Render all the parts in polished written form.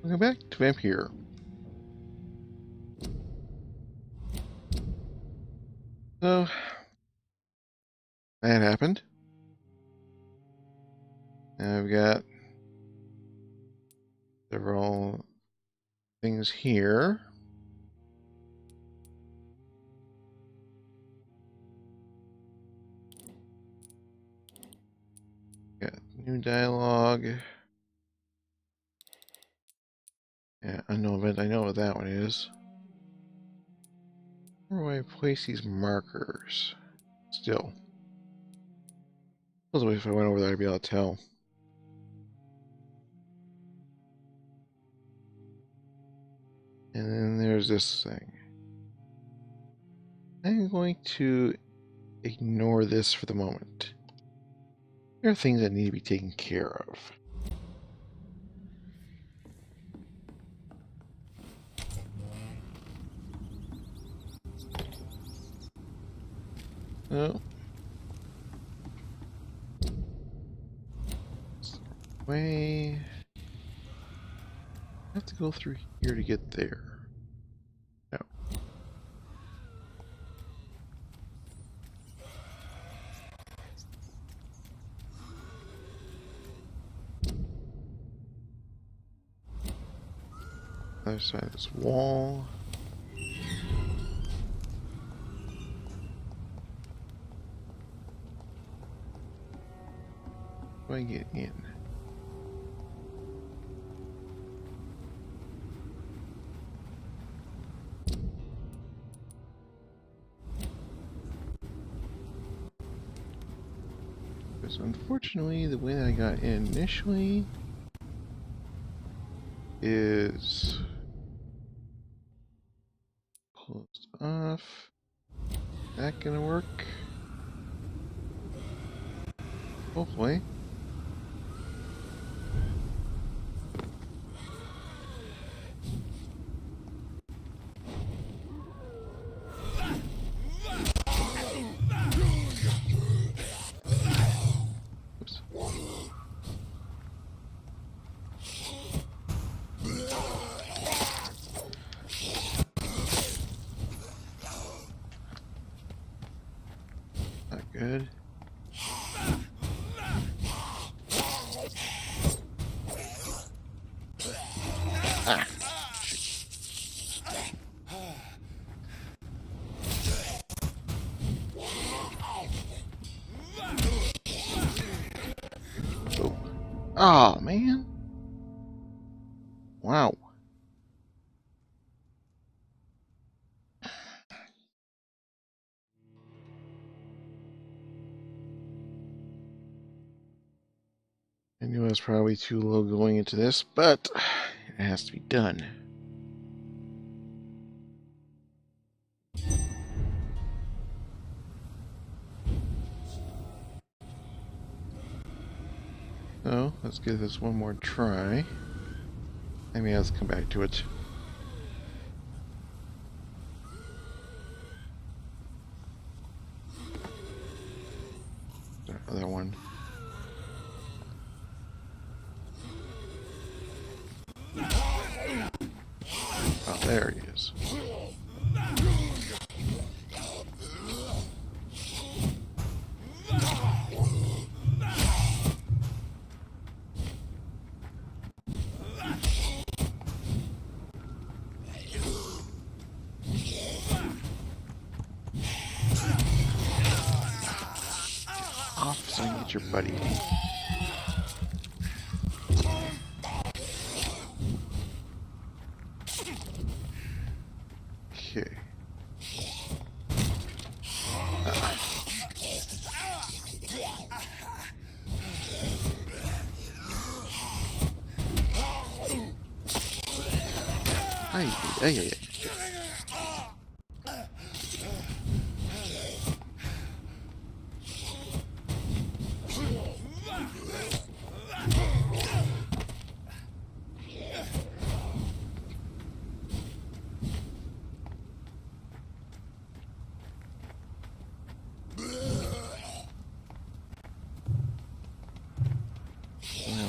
Welcome back to Vampyr. So, that happened. And I've got several things here. Got new dialogue. Yeah, unknown event. I know what that one is. Where do I place these markers? Still. If I went over there, I'd be able to tell. And then there's this thing. I'm going to ignore this for the moment. There are things that need to be taken care of. Oh. Way. I have to go through here to get there. No. Other side of this wall. How do I get in? Because unfortunately, the way that I got in initially is closed off. That gonna work? Hopefully. Oops. Not good. Ah. Oh. Oh, man. Wow. I knew I was probably too low going into this, but it has to be done. So, let's give this one more try. I may have to come back to it. The other one. Oh, there he is. Off so I can get your buddy. Okay. Hey.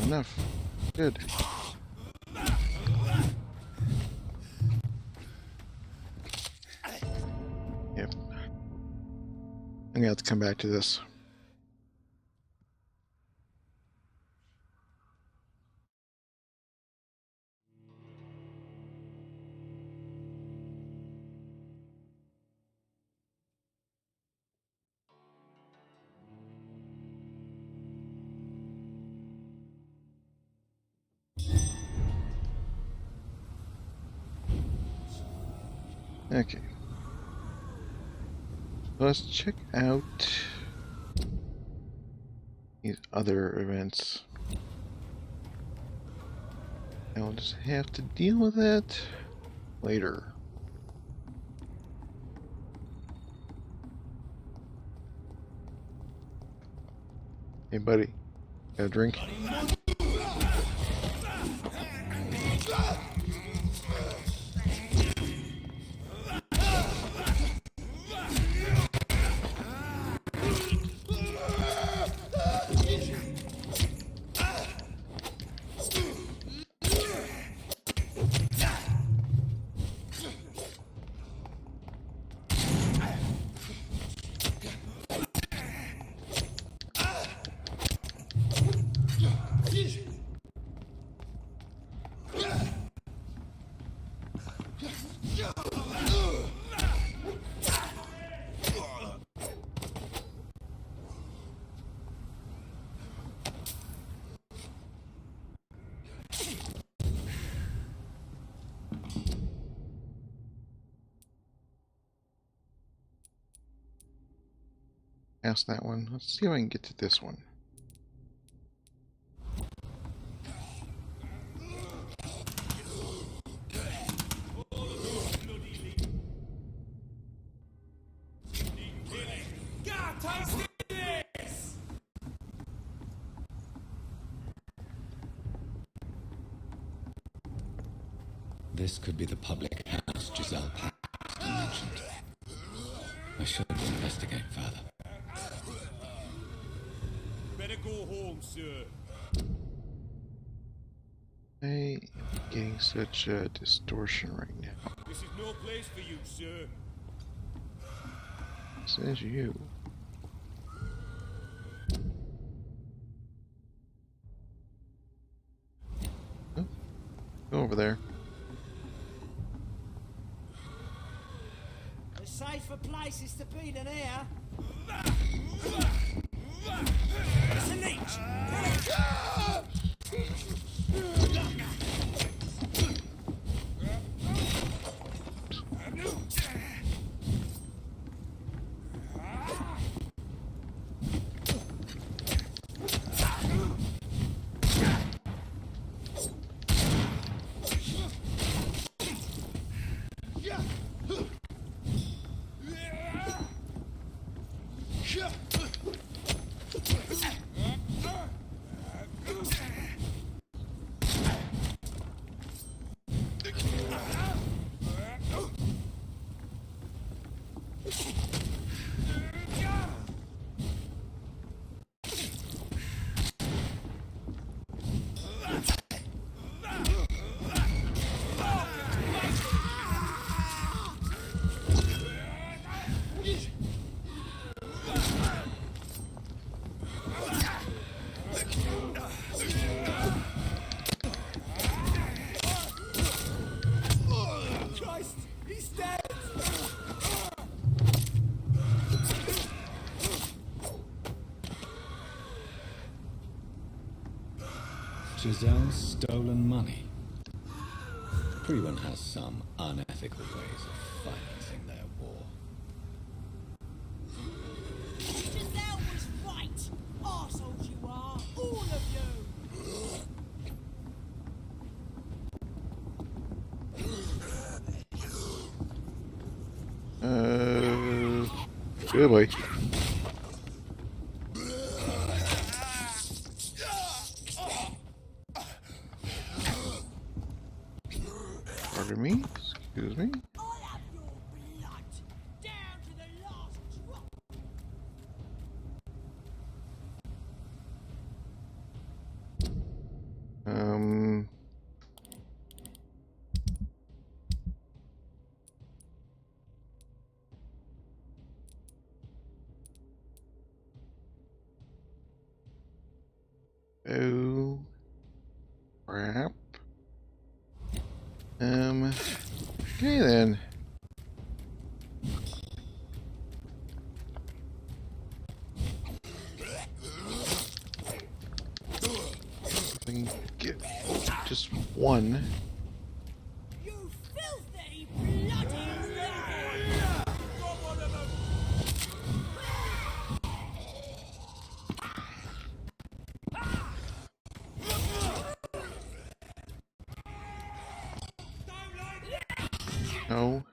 Enough. Good. I'm gonna have to come back to this. Okay. Let's check out these other events. I'll just have to deal with that later. Hey, buddy. Got a drink? Past that one. Let's see if I can get to this one. This could be the public house Giselle Paxton mentioned. I should investigate further. Better go home, sir. I am getting such a distortion right now. This is no place for you, sir. Says you. Oh, go over there. There's safer places to be than here. It's a leech! Giselle's stolen money. Everyone has some unethical ways of financing their war. Giselle was right! Arseholes you are, all of you! Good boy. Pardon me? Excuse me? I'll have your blood! Down to the last drop! crap. Okay then. If I can get just one. You filthy, bloody vampire! Got one of them! No.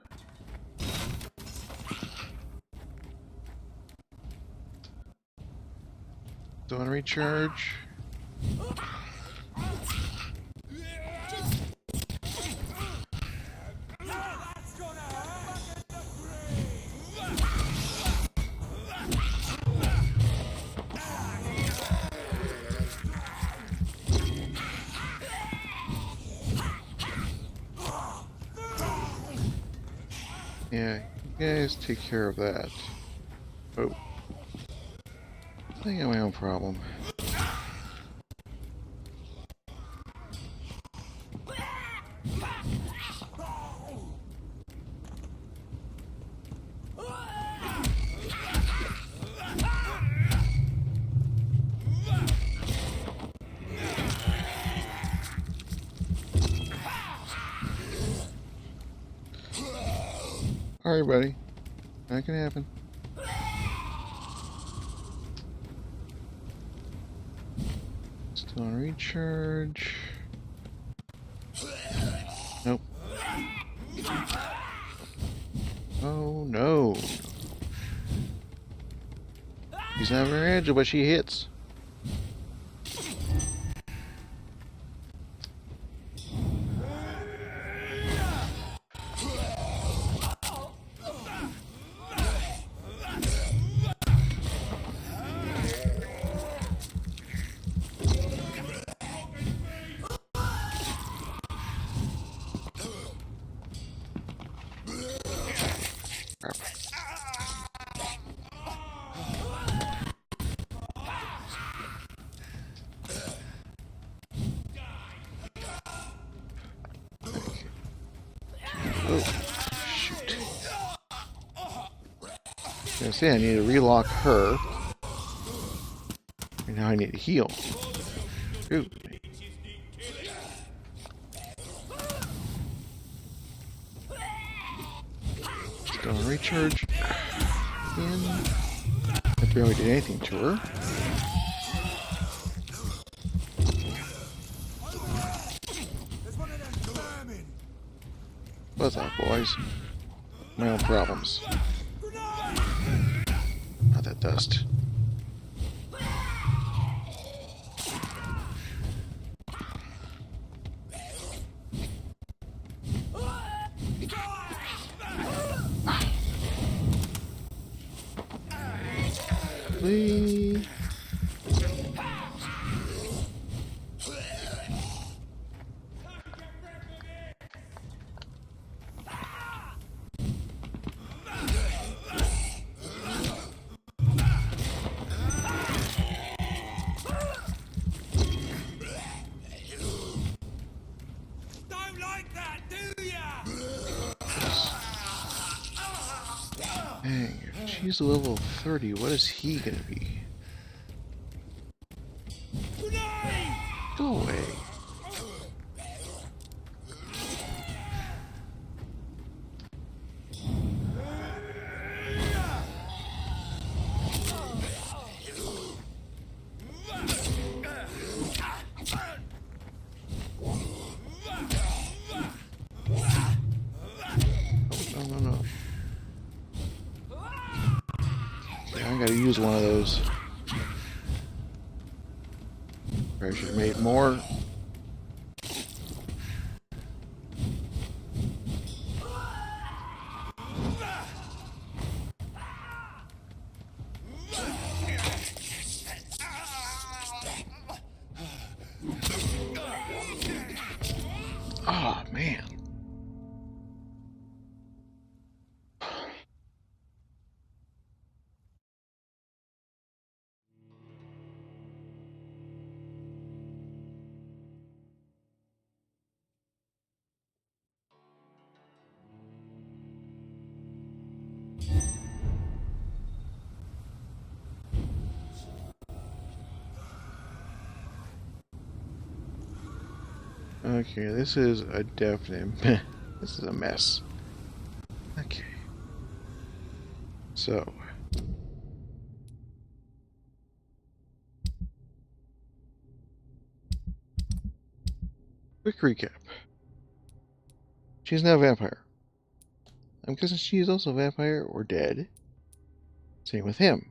Don't want to recharge. Yeah, you guys take care of that. Oh. I got my own problem. Alright, buddy. That can happen. Still on recharge. Nope. Oh no. She's not very agile, but she hits. Oh, shoot. I was gonna say I need to relock her. And now I need to heal. Ooh. Still on recharge. And I barely did anything to her. What's up, boys? My own problems. Not that dust. Please. Don't like that, do ya? Dang, if she's level 30, what is he gonna be? Go away. No, no, no. Yeah, I gotta use one of those. I should have made more. Oh, man. Okay, this is a definite this is a mess. Okay. So quick recap. She's now a vampire. I'm guessing she is also a vampire or dead. Same with him.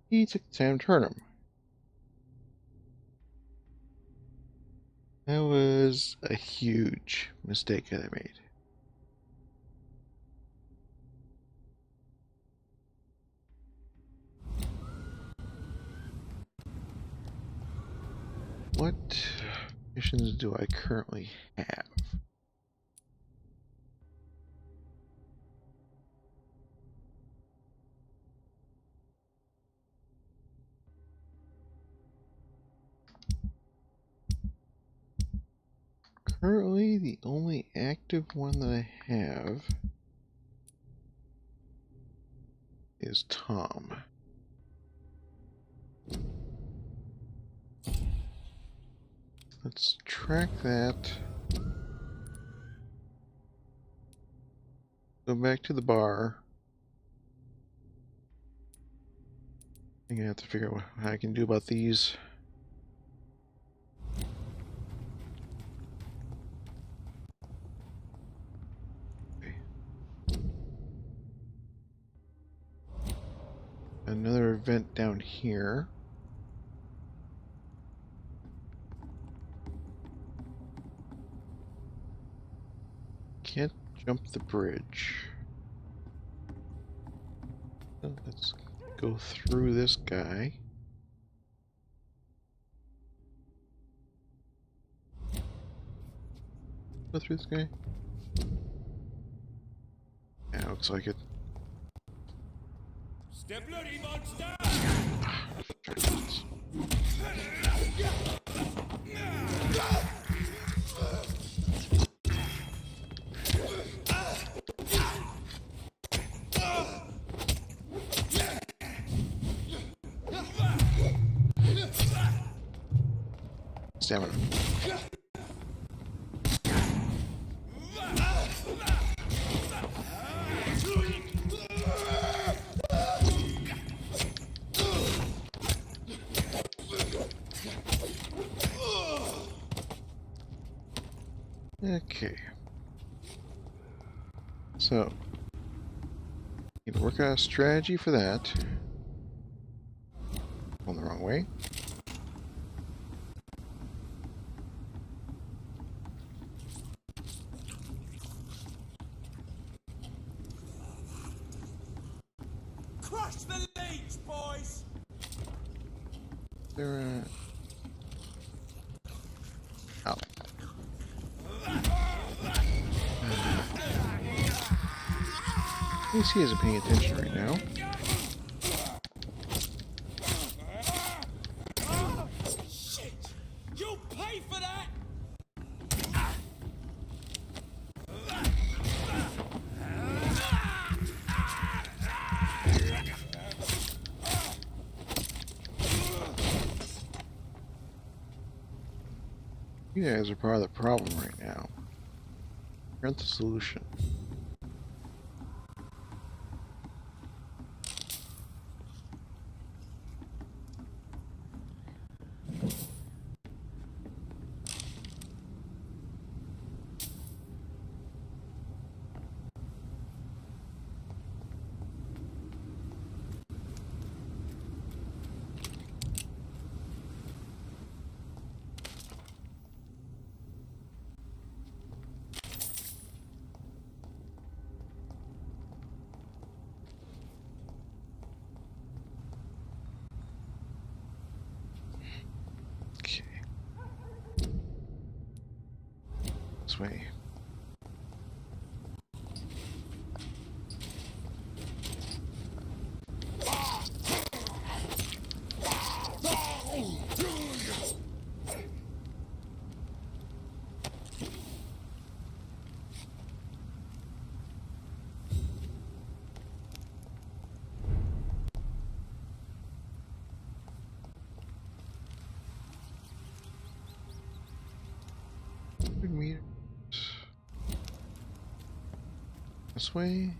He took the time to turn him. That was a huge mistake that I made. What missions do I currently have? Currently, the only active one that I have is Tom. Let's track that. Go back to the bar. I'm gonna have to figure out what I can do about these. Okay. Another event down here. Can't jump the bridge. So let's go through this guy. Go through this guy? Yeah, looks like it. Step bloody monster! Stamina. Okay. So, need to work out a strategy for that. Going the wrong way. Crush the leech, boys! There, Ow. AC isn't paying attention right now. Shit! You'll pay for that! You guys are part of the problem right now. You're not the solution. Okay. This way. this way.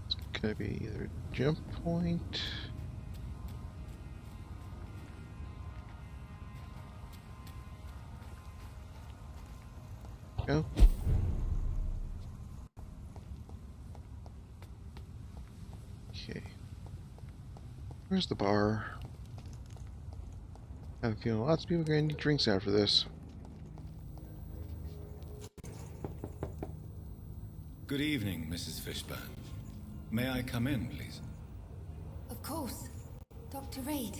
It's gonna be either a jump point. Go. Okay. Where's the bar? I have a feeling lots of people are going to need drinks after this. Good evening, Mrs. Fishburne. May I come in, please? Of course. Dr. Reed.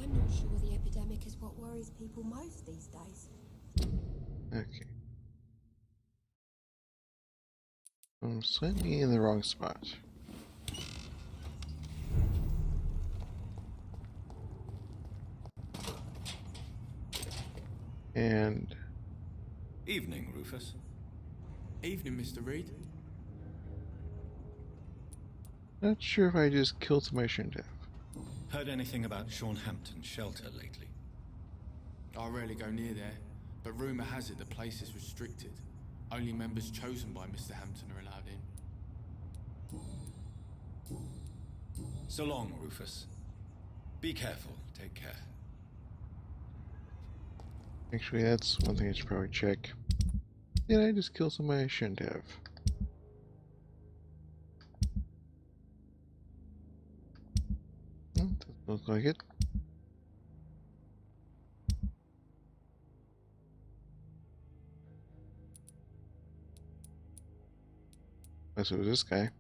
I'm not sure the epidemic is what worries people most these days. Okay. I'm slightly in the wrong spot. And Evening, Rufus. Evening, Mr. Reed. not sure if I just killed somebody I shouldn't have. Heard anything about Sean Hampton's shelter lately? I rarely go near there, but rumour has it the place is restricted. Only members chosen by Mr. Hampton are allowed in. So long, Rufus. Be careful. Take care. Actually, that's one thing I should probably check. Did I just kill somebody I shouldn't have? No, doesn't look like it. Unless it was this guy.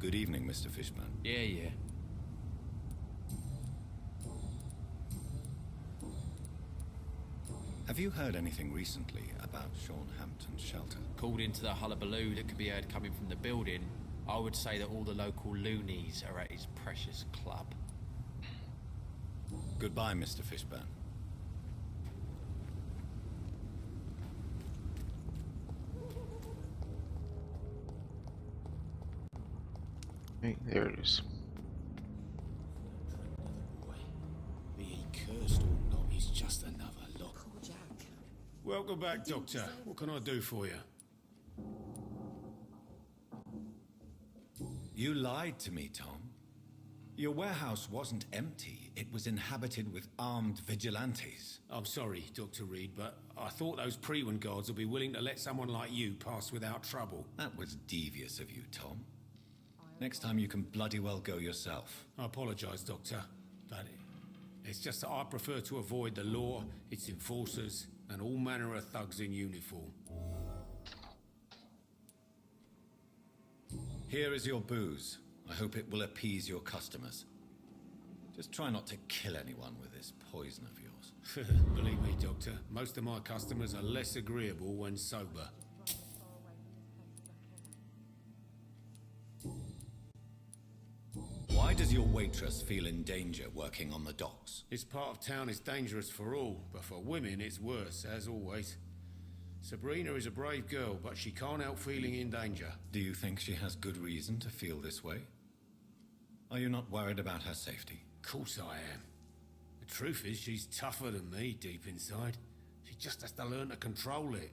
Good evening, Mr. Fishburne. Yeah. Have you heard anything recently about Sean Hampton's shelter? Called into the hullabaloo that could be heard coming from the building, I would say that all the local loonies are at his precious club. Goodbye, Mr. Fishburne. Hey, there it is. Be he cursed or not, he's just another lot. Poor Jack. Welcome back, Doctor. What can I do for you? You lied to me, Tom. Your warehouse wasn't empty. It was inhabited with armed vigilantes. I'm sorry, Dr. Reed, but I thought those Prewen guards would be willing to let someone like you pass without trouble. That was devious of you, Tom. Next time you can bloody well go yourself. I apologise, Doctor, but it's just that I prefer to avoid the law, its enforcers, and all manner of thugs in uniform. Here is your booze. I hope it will appease your customers. Just try not to kill anyone with this poison of yours. Believe me, Doctor, most of my customers are less agreeable when sober. Why does your waitress feel in danger working on the docks? This part of town is dangerous for all, but for women it's worse, as always. Sabrina is a brave girl, but she can't help feeling in danger. Do you think she has good reason to feel this way? Are you not worried about her safety? Of course I am. The truth is, she's tougher than me deep inside. She just has to learn to control it.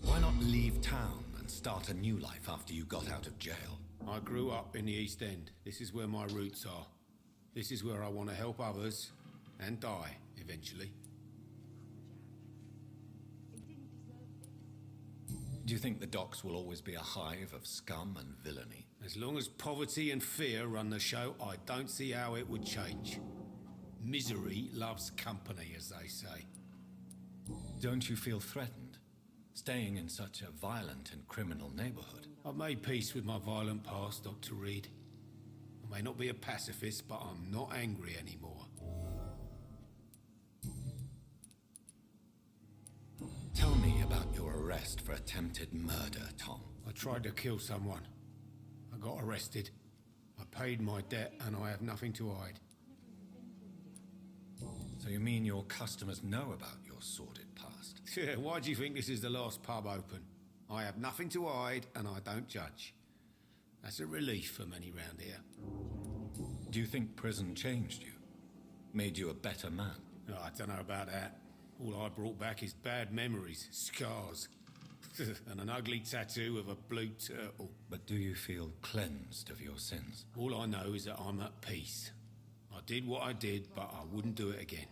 Why not leave town and start a new life after you got out of jail? I grew up in the East End. This is where my roots are. This is where I want to help others and die, eventually. Do you think the docks will always be a hive of scum and villainy? As long as poverty and fear run the show, I don't see how it would change. Misery loves company, as they say. Don't you feel threatened, staying in such a violent and criminal neighborhood? I've made peace with my violent past, Dr. Reed. I may not be a pacifist, but I'm not angry anymore. Tell me about your arrest for attempted murder, Tom. I tried to kill someone. I got arrested. I paid my debt and I have nothing to hide. So you mean your customers know about your sordid past? Yeah, why do you think this is the last pub open? I have nothing to hide and I don't judge. That's a relief for many round here. Do you think prison changed you? Made you a better man? Oh, I don't know about that. All I brought back is bad memories, scars, and an ugly tattoo of a blue turtle. But do you feel cleansed of your sins? All I know is that I'm at peace. I did what I did, but I wouldn't do it again.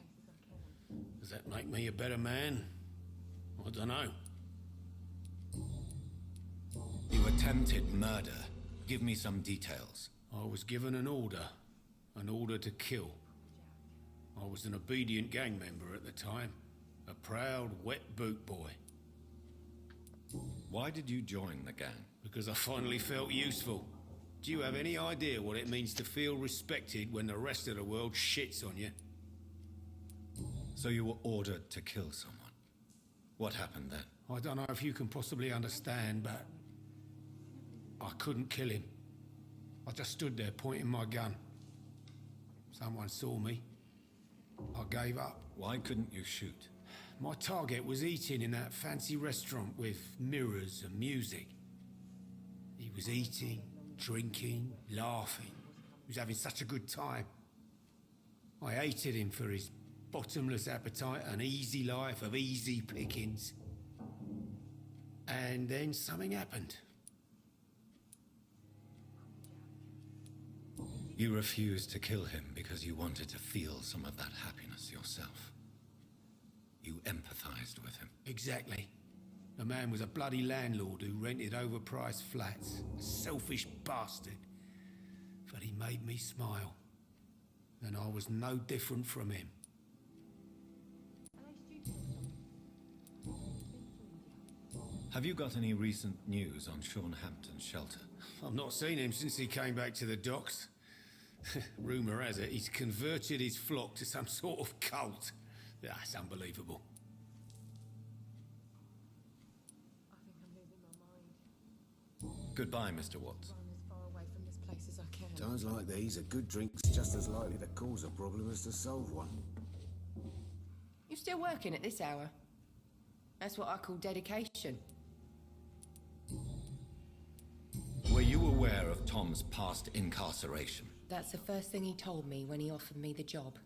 Does that make me a better man? I don't know. You attempted murder. Give me some details. I was given an order to kill. I was an obedient gang member at the time, a proud wet boot boy. Why did you join the gang? Because I finally felt useful. Do you have any idea what it means to feel respected when the rest of the world shits on you? So you were ordered to kill someone. What happened then? I don't know if you can possibly understand, but I couldn't kill him. I just stood there pointing my gun. Someone saw me. I gave up. Why couldn't you shoot? My target was eating in that fancy restaurant with mirrors and music. He was eating, drinking, laughing. He was having such a good time. I hated him for his bottomless appetite and easy life of easy pickings. And then something happened. You refused to kill him because you wanted to feel some of that happiness yourself. You empathized with him. Exactly. The man was a bloody landlord who rented overpriced flats. A selfish bastard. But he made me smile. And I was no different from him. Have you got any recent news on Sean Hampton's shelter? I've not seen him since he came back to the docks. Rumour has it he's converted his flock to some sort of cult. That's unbelievable. I think I'm losing my mind. Goodbye, Mr. Watts. Run as far away from this place as I can. Times like these, a good drink's just as likely to cause a problem as to solve one. You still working at this hour? That's what I call dedication. Were you aware of Tom's past incarceration? That's the first thing he told me when he offered me the job.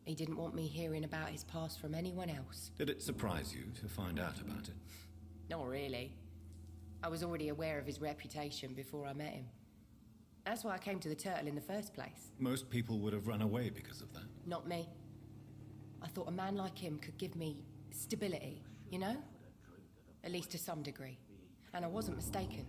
He didn't want me hearing about his past from anyone else. Did it surprise you to find out about it? Not really. I was already aware of his reputation before I met him. That's why I came to the Turtle in the first place. Most people would have run away because of that. Not me. I thought a man like him could give me stability, you know? At least to some degree. And I wasn't mistaken.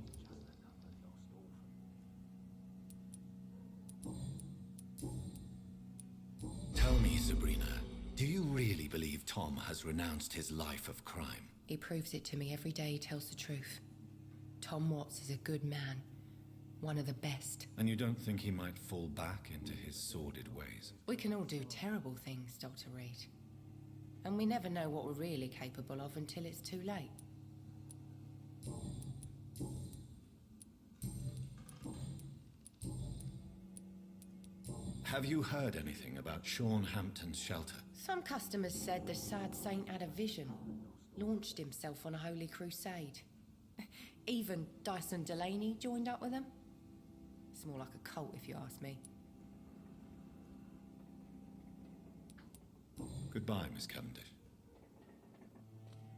Tell me, Sabrina, do you really believe Tom has renounced his life of crime? He proves it to me every day he tells the truth. Tom Watts is a good man. One of the best. And you don't think he might fall back into his sordid ways? We can all do terrible things, Dr. Reed. And we never know what we're really capable of until it's too late. Have you heard anything about Sean Hampton's shelter? Some customers said the sad saint had a vision, launched himself on a holy crusade. Even Dyson Delaney joined up with them. It's more like a cult, if you ask me. Goodbye, Miss Cavendish.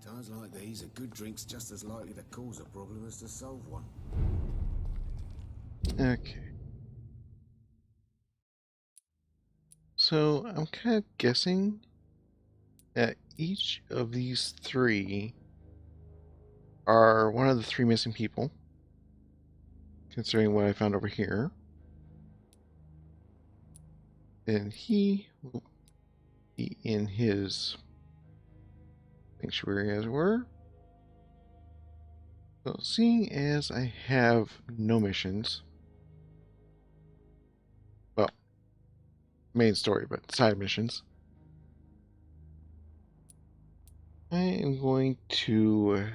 Times like these, a good drink's just as likely to cause a problem as to solve one. Okay. So I'm kind of guessing that each of these three are one of the three missing people, considering what I found over here. And he will be in his sanctuary, as it were. So, seeing as I have no missions, well, main story, but side missions, I am going to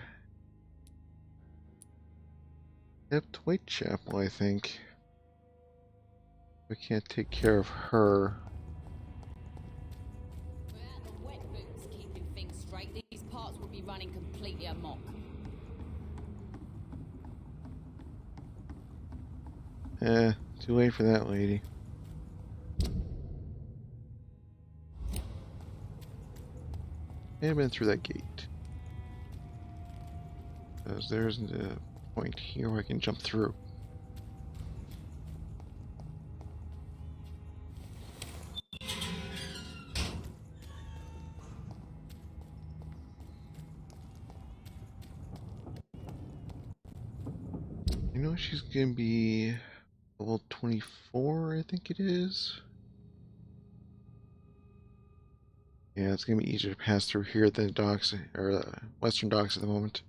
head to Whitechapel, I think. We can't take care of her. Without the wet boots keeping things straight, these parts would be running completely amok. Too late for that lady. I've been through that gate. Because there's a point here where I can jump through. You know she's gonna be level 24, I think it is. Yeah, it's gonna be easier to pass through here than the docks or western docks at the moment.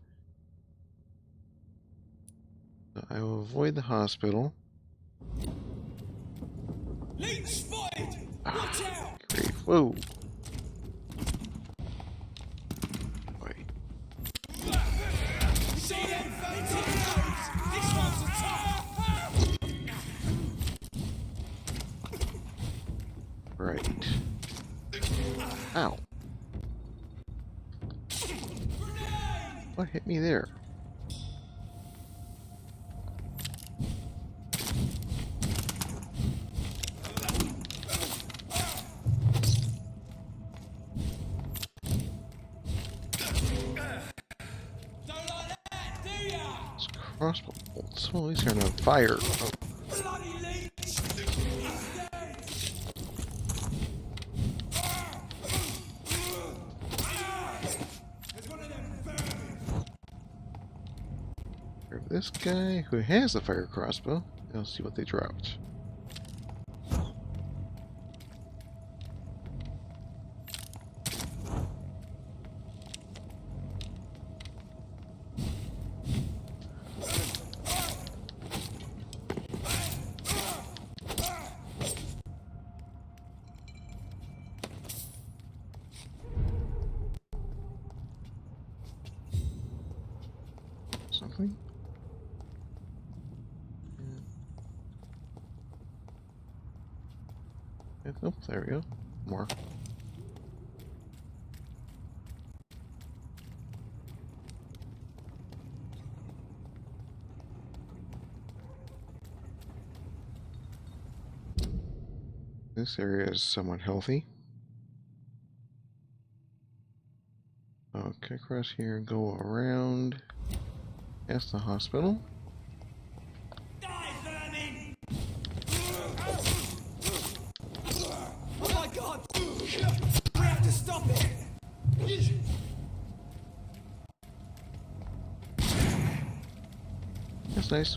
So I will avoid the hospital. Leech spotted! Watch out! Great. Whoa. Boy. See them fainting nodes? This one's a top! Right. Ow. What hit me there? It's crossbow bolts. Well, these are on fire. Oh. Bloody leech! Grab this guy who has a fire crossbow. I'll see what they dropped. Something? Yeah, oh, there we go. More. This area is somewhat healthy. Okay, across here and go around past the hospital. Die, vermin! Oh my god! We have to stop it! That's nice.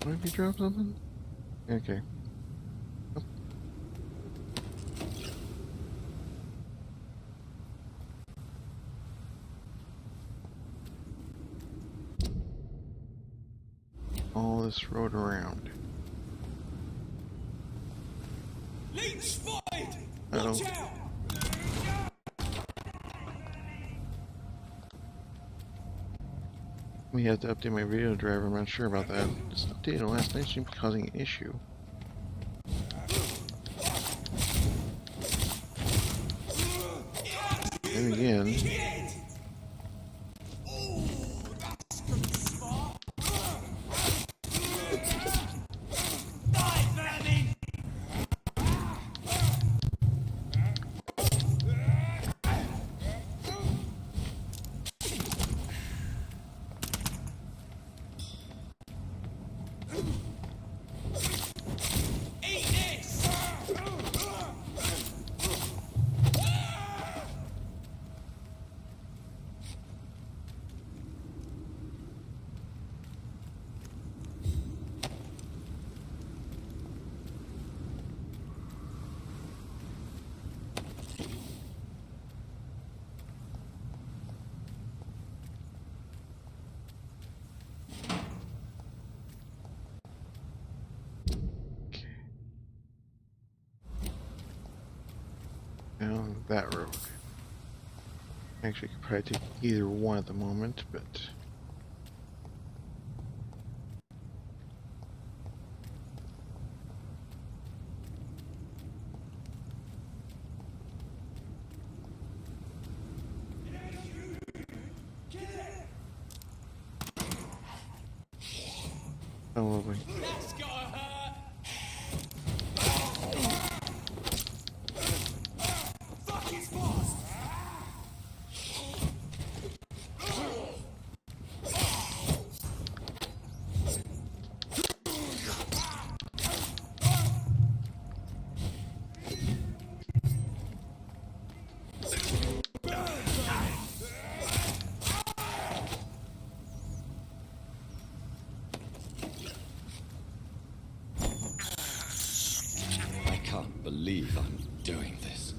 Might be drop something? Okay. Oh. All this road around. Leech spotted! Uh-oh. Watch out! We have to update my video driver, I'm not sure about that. This update last night seemed to be causing an issue. And again, Eat this! that road. Actually, I could probably take either one at the moment, but... Oh, lovely. That's gotta hurt. Fuck, it's fast. I can't believe I'm doing this.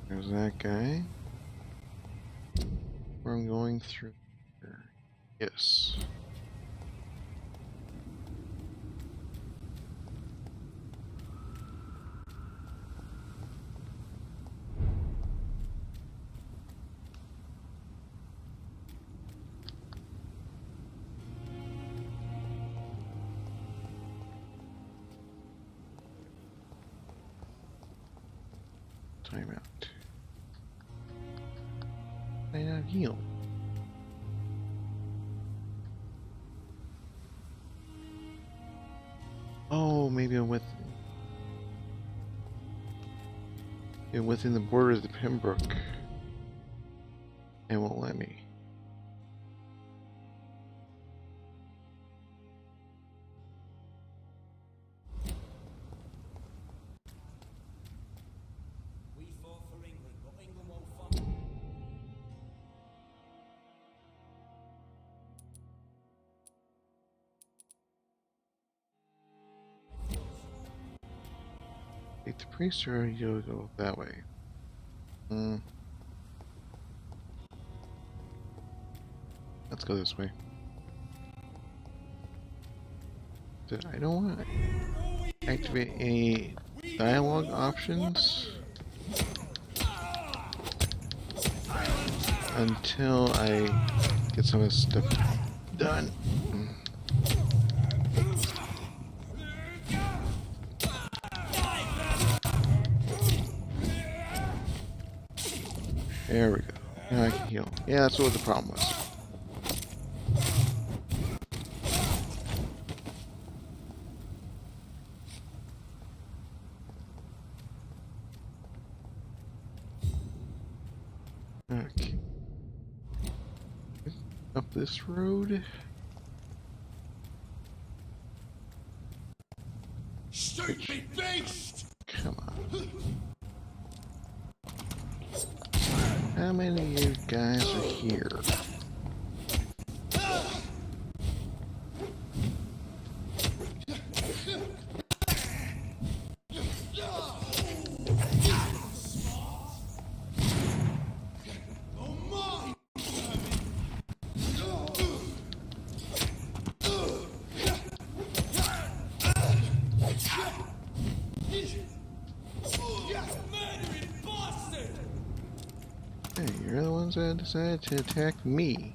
There's that guy. Where I'm going through here. Yes. Time out. May not heal. Oh, maybe I'm within the borders of the Pembroke. It won't let me. We fought for England, but England won't fight. Take the priest or you'll go that way. Let's go this way. I don't want to activate any dialogue options until I get some of this stuff done. There we go. Now I can heal. Yeah, that's what the problem was. Okay. Up this road. Stupid beast! Come on. How many of you guys are here? Hey, you're the ones that decided to attack me.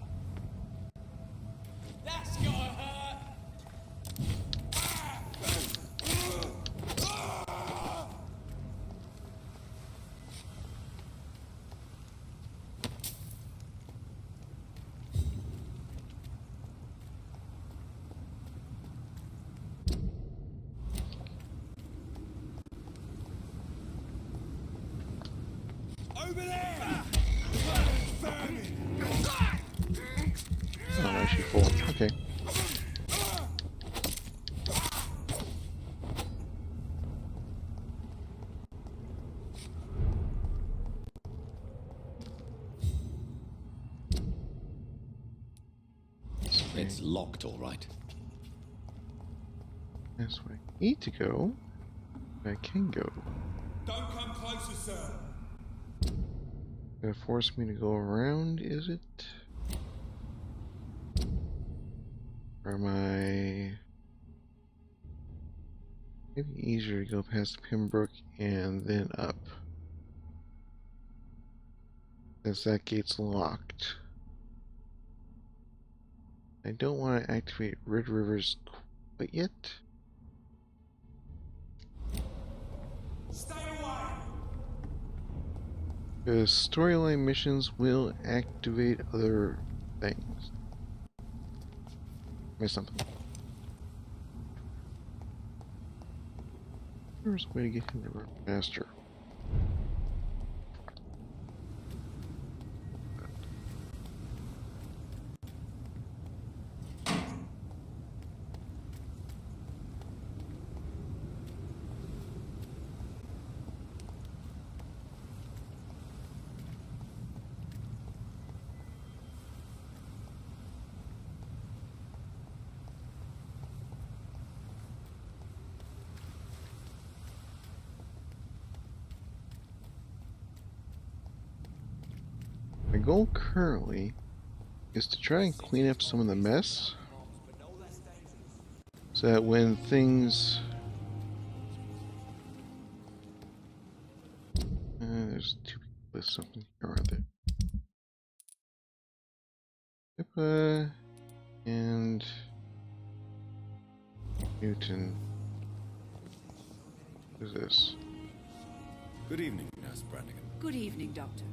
That's gotta hurt. Over there! Oh, no, she's full. Okay. It's locked, all right. That's where I need to go. I can go. Don't come closer, sir. Gonna force me to go around, is it? Or am I... Maybe easier to go past Pembroke and then up. Since that gate's locked. I don't want to activate Red Rivers quite yet. Stay away! Because storyline missions will activate other things. Miss something. There's a way to get him to run faster. My goal currently is to try and clean up some of the mess so that when things... there's two people with something here, aren't there? Pippa and Newton. Who's this? Good evening, Nurse Brannigan. Good evening, Doctor.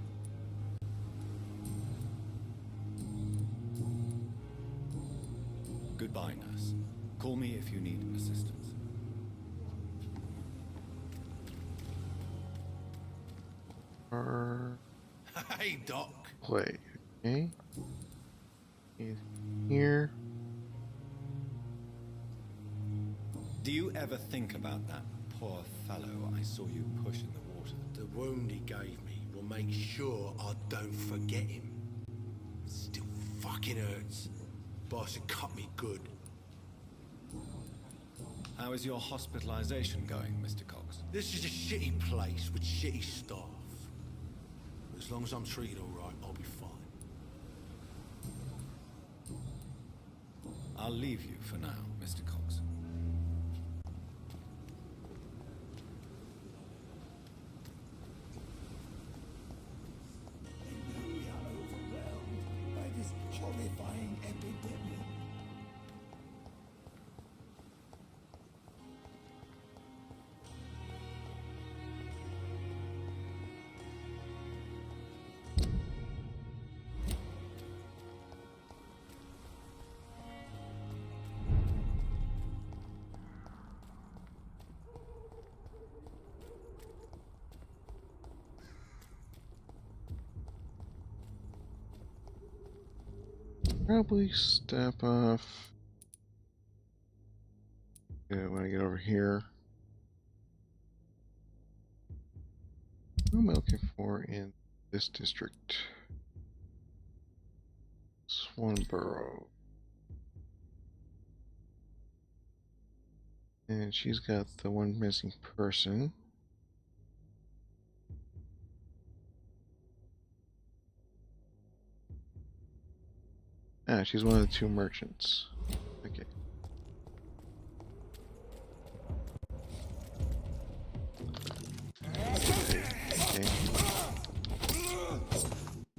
Goodbye, Nurse. Call me if you need assistance. Hey, Doc. Play. Okay. Here. Do you ever think about that poor fellow I saw you push in the water? The wound he gave me will make sure I don't forget him. Still fucking hurts. Boss had cut me good. How is your hospitalization going, Mr. Cox? This is a shitty place with shitty staff. As long as I'm treated all right, I'll be fine. I'll leave you for now, Mr. Cox. We are overwhelmed by this horrifying epidemic. Probably step off. Yeah, when I get over here. Who am I looking for in this district? Swanborough. And she's got the one missing person. Ah, she's one of the two merchants. Okay. Okay.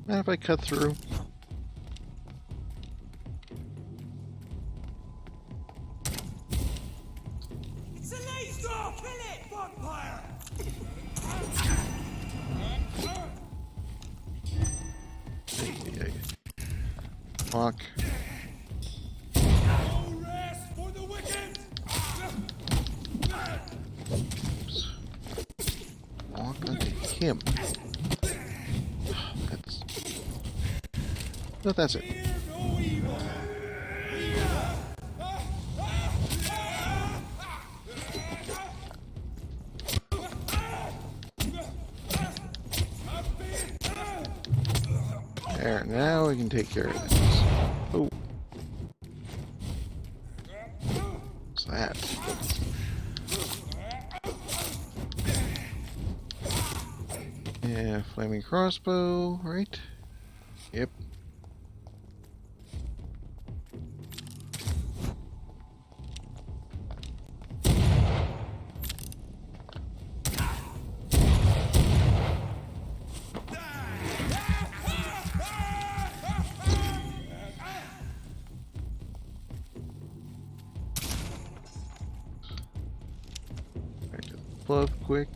Mind if I cut through? It's a laser! Kill it! Vampyr! Walk. No rest for the wicked! Oops. Walk onto him. That's... No, that's it. There, now we can take care of this. Oh. What's that? Yeah, flaming crossbow, right? Yep. Back to the glove quick.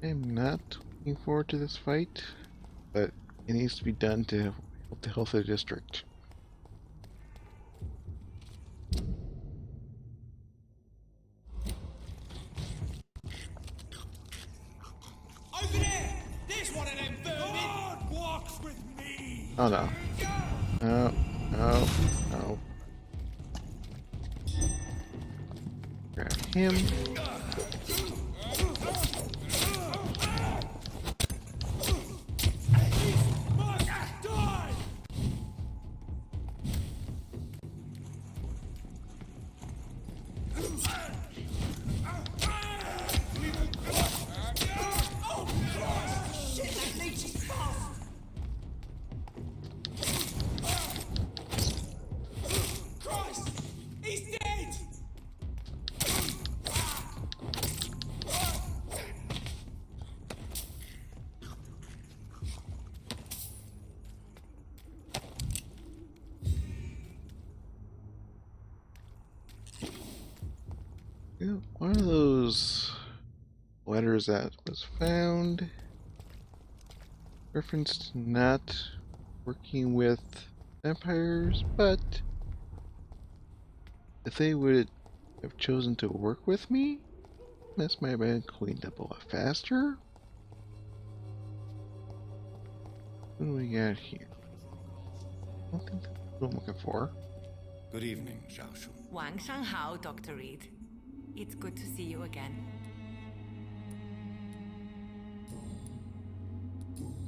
I'm not looking forward to this fight, but it needs to be done to help the health of the district. Over there! There's one of them vermin! God walks with me! Oh no. No, no, no. Grab him. Yeah, one of those letters that was found referenced not working with vampires, but if they would have chosen to work with me, this might have been cleaned up a lot faster. What do we got here? I don't think that's what I'm looking for. Good evening, Zhao Shu. Wang Shanghao, Dr. Reed. It's good to see you again.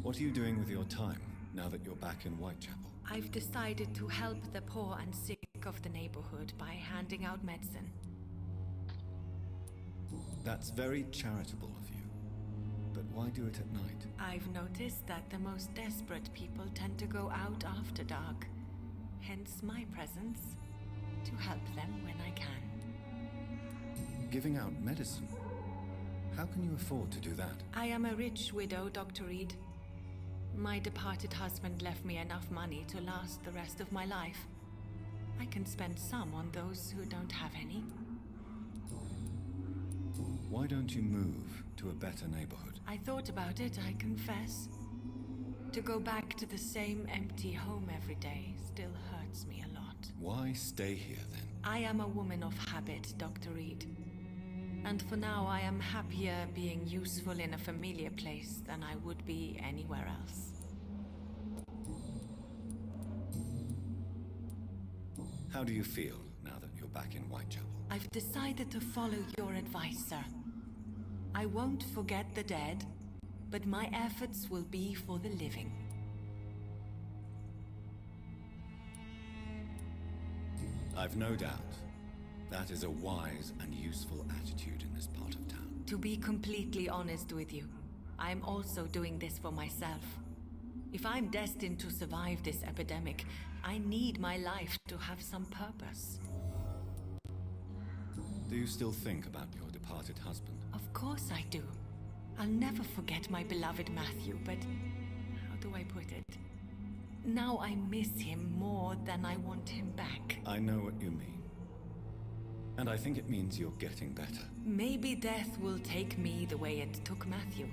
What are you doing with your time now that you're back in Whitechapel? I've decided to help the poor and sick of the neighborhood by handing out medicine. That's very charitable of you. But why do it at night? I've noticed that the most desperate people tend to go out after dark. Hence my presence, to help them when I can. Giving out medicine? How can you afford to do that? I am a rich widow, Dr. Reed. My departed husband left me enough money to last the rest of my life. I can spend some on those who don't have any. Why don't you move to a better neighborhood? I thought about it, I confess. To go back to the same empty home every day still hurts me a lot. Why stay here then? I am a woman of habit, Dr. Reed. And for now I am happier being useful in a familiar place than I would be anywhere else. How do you feel now that you're back in Whitechapel? I've decided to follow your advice, sir. I won't forget the dead, but my efforts will be for the living. I've no doubt. That is a wise and useful attitude in this part of town. To be completely honest with you, I'm also doing this for myself. If I'm destined to survive this epidemic, I need my life to have some purpose. Do you still think about your departed husband? Of course I do. I'll never forget my beloved Matthew, but how do I put it? Now I miss him more than I want him back. I know what you mean. And I think it means you're getting better. Maybe death will take me the way it took Matthew.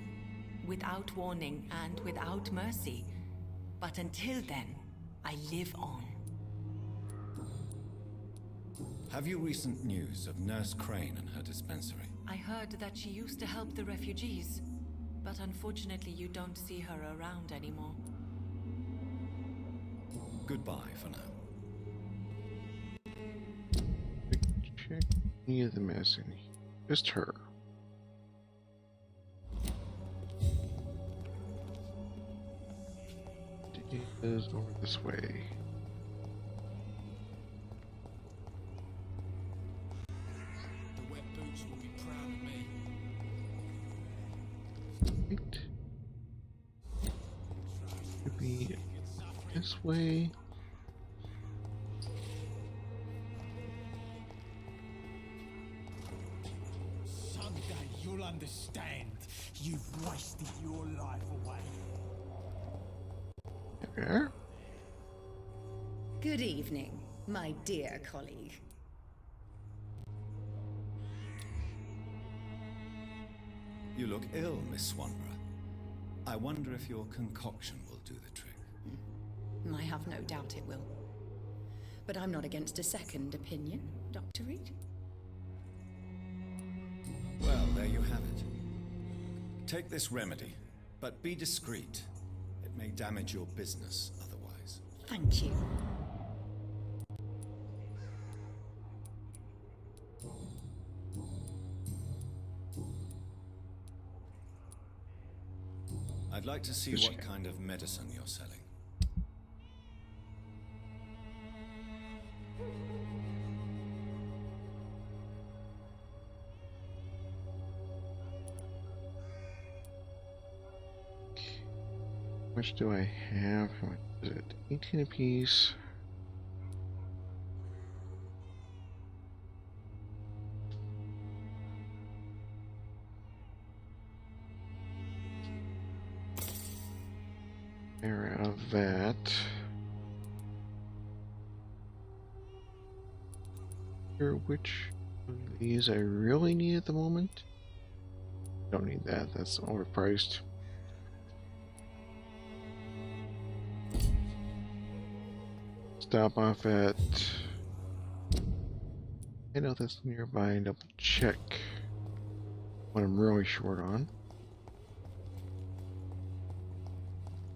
Without warning and without mercy. But until then, I live on. Have you recent news of Nurse Crane and her dispensary? I heard that she used to help the refugees, but unfortunately you don't see her around anymore. Goodbye for now. Check any of the missing. Just her. It is over this way. The wet boots will be proud of me. Right. Could be this way. Someday you'll understand. You've wasted your life away. There. Good evening, my dear colleague. You look ill, Miss Swanborough. I wonder if your concoction will do the trick. I have no doubt it will. But I'm not against a second opinion, Dr. Reed. Well, there you have it. Take this remedy, but be discreet. It may damage your business otherwise. Thank you. I'd like to see what kind of medicine you're selling. How much do I have? How much is it? 18 apiece. Air out of that. Sure, which of these I really need at the moment? Don't need that, that's overpriced. Stop off at... I know that's nearby and double check what I'm really short on.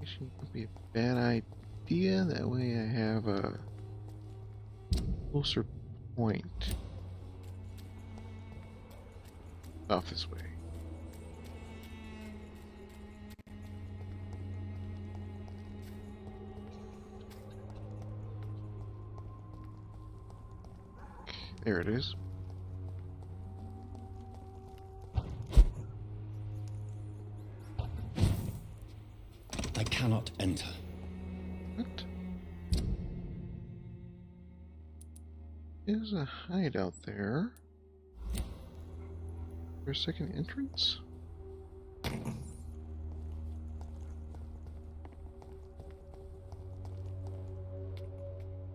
Actually, would be a bad idea. That way I have a closer point. Off this way. There it is. I cannot enter. What? There's a hideout there. For a second entrance?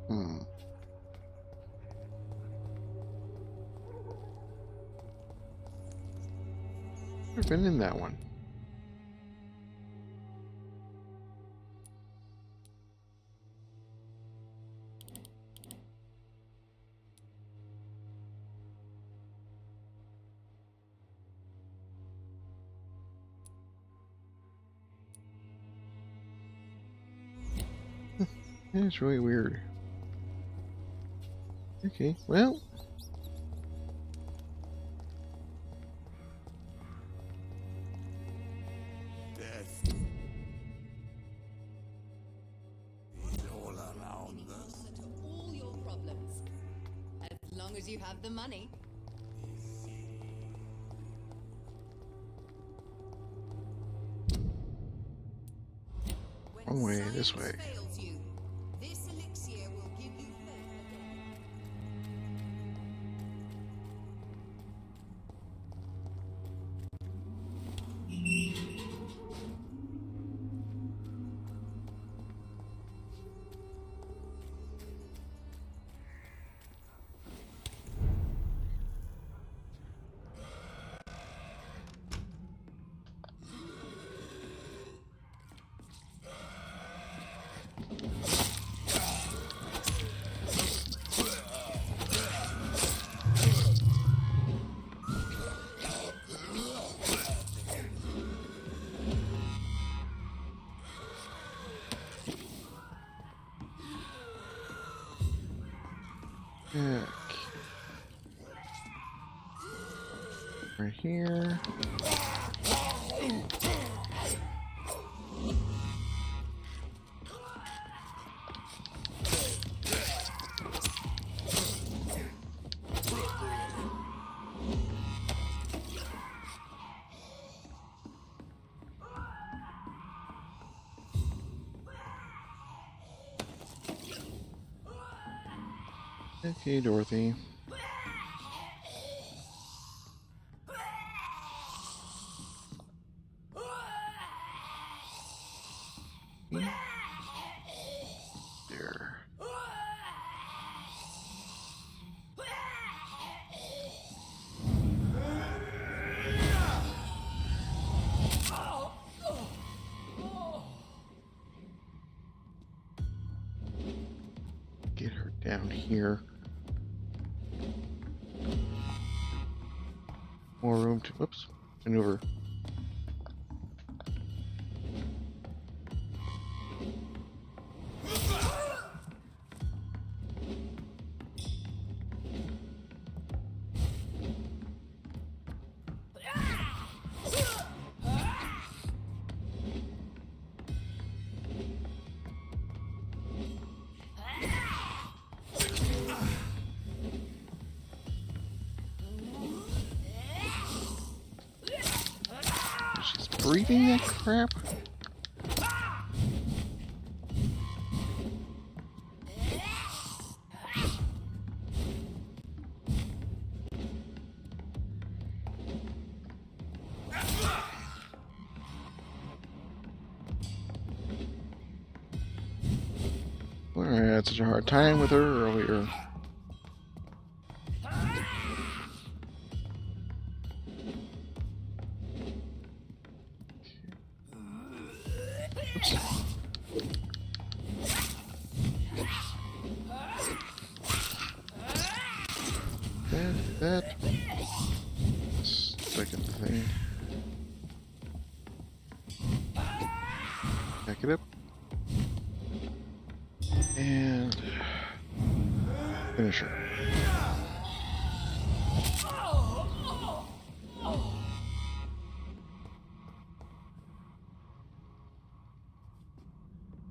Hmm. Never been in that one. It's really weird. Okay, well. Death is all around us. To all your problems. As long as you have the money. Wrong way, this way. Fails you, this elixir will give you faith again. Okay. Right here. Okay, Dorothy. There. Get her down here. More room to, whoops, maneuver. She's breathing that crap? Alright, I had such a hard time with her earlier. Oops. That. Second thing. Back it up. And finish her.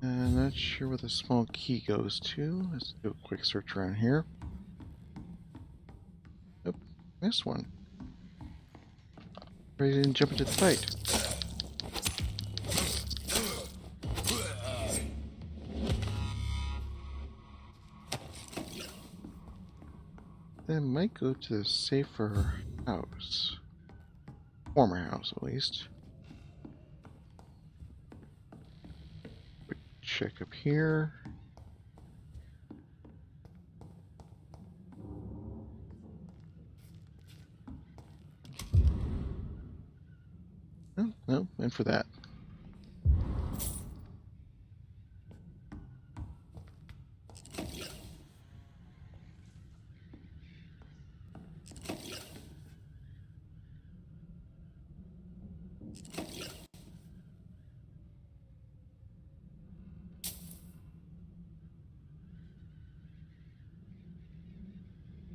I'm not sure where the small key goes to. Let's do a quick search around here. Nope, missed one. Ready to jump into the fight. That might go to the safer house. Former house, at least. Quick check up here. No, went for that.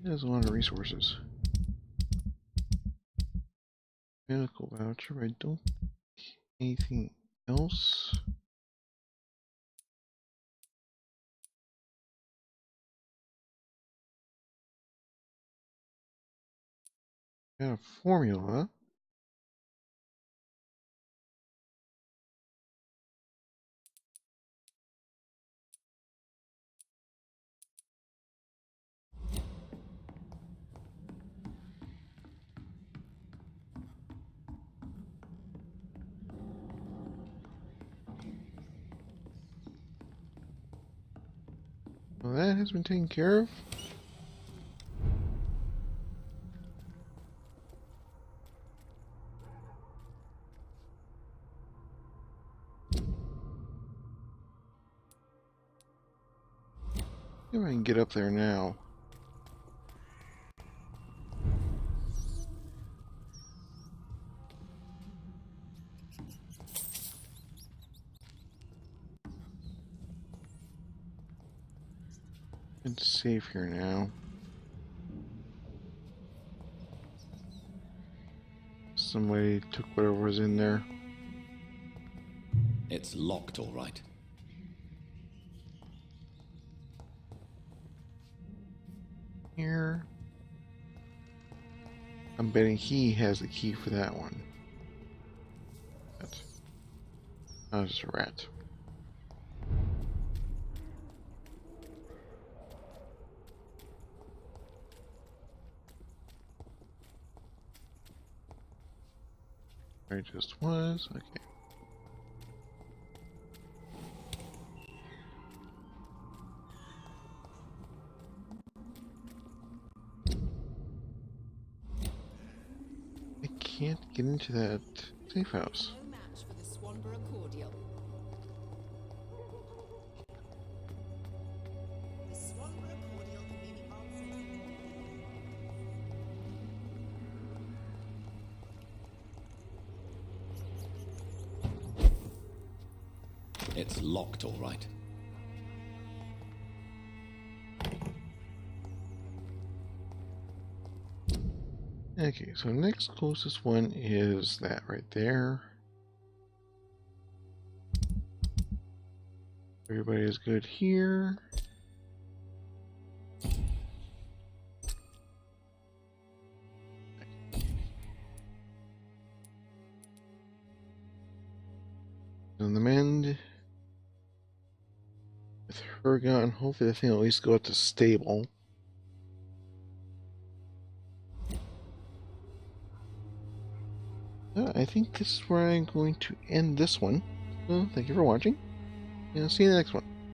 There's a lot of resources. Medical voucher, I don't think anything else. Got a formula. Well, that has been taken care of. See if I can get up there now. It's safe here now. Somebody took whatever was in there. It's locked, all right. Here. I'm betting he has the key for that one. That was a rat. I just was. Okay. I can't get into that safe house. No match for the Swanborough cordial. The Swanborough cordial can be the answer to... It's locked, all right. Okay, so next closest one is that right there. Everybody is good here. On the mend. With her gone, hopefully the thing will at least go up to stable. I think this is where I'm going to end this one. So, thank you for watching, and I'll see you in the next one.